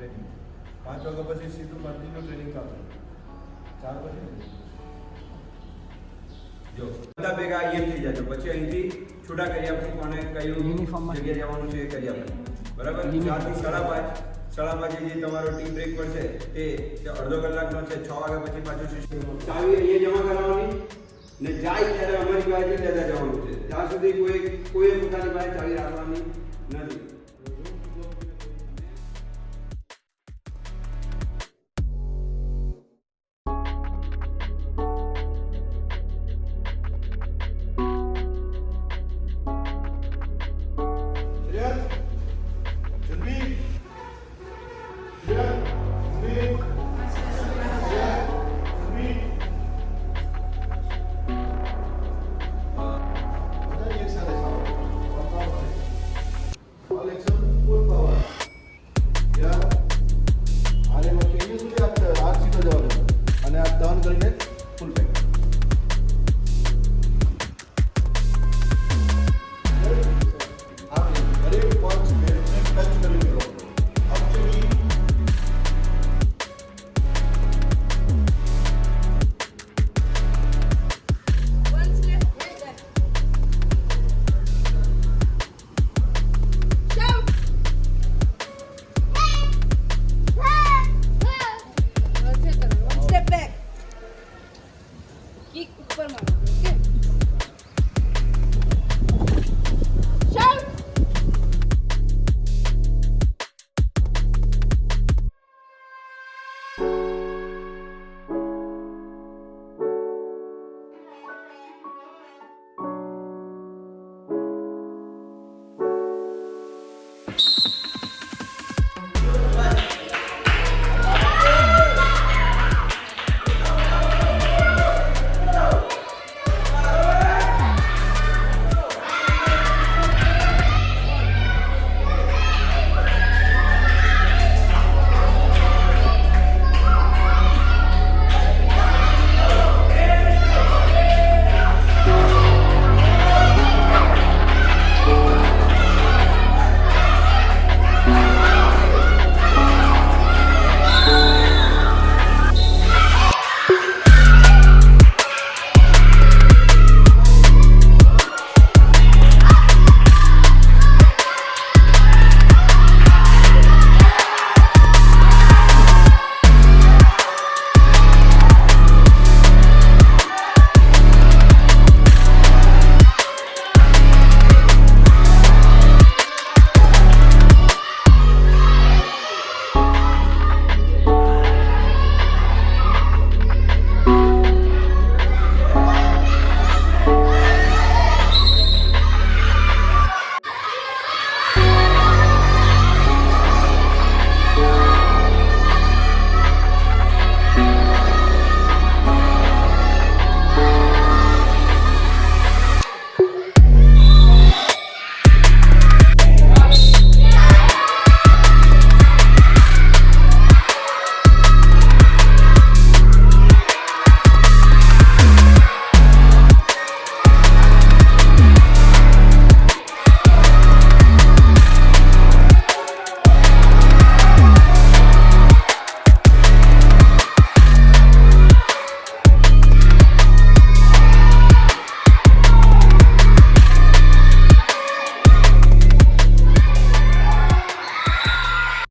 training 5 વાગ્યા પછી સીધું કન્ટિન્યુ ટ્રેનિંગ ચાલુ 4 પછી જો બધા ભેગા અહીંયા થઈ જાજો પછી અહીંથી છૂટા કરી આપશું કોને કયું જગ્યાએ જવાનું છે એ કરી આપશું બરાબર 4 થી 5:30 જે તમારો ટી બ્રેક પડશે તે અડધો કલાકનો છે 6 વાગ્યા પછી પાછું સિસ્ટમ ચાવી અહીંયા જમા કરાવવાની ને જાય ત્યારે અમારી પાસે લેતા જવાનું છે ત્યાં સુધી કોઈ પોતાની પાસે ચાવી રાખવાની નથી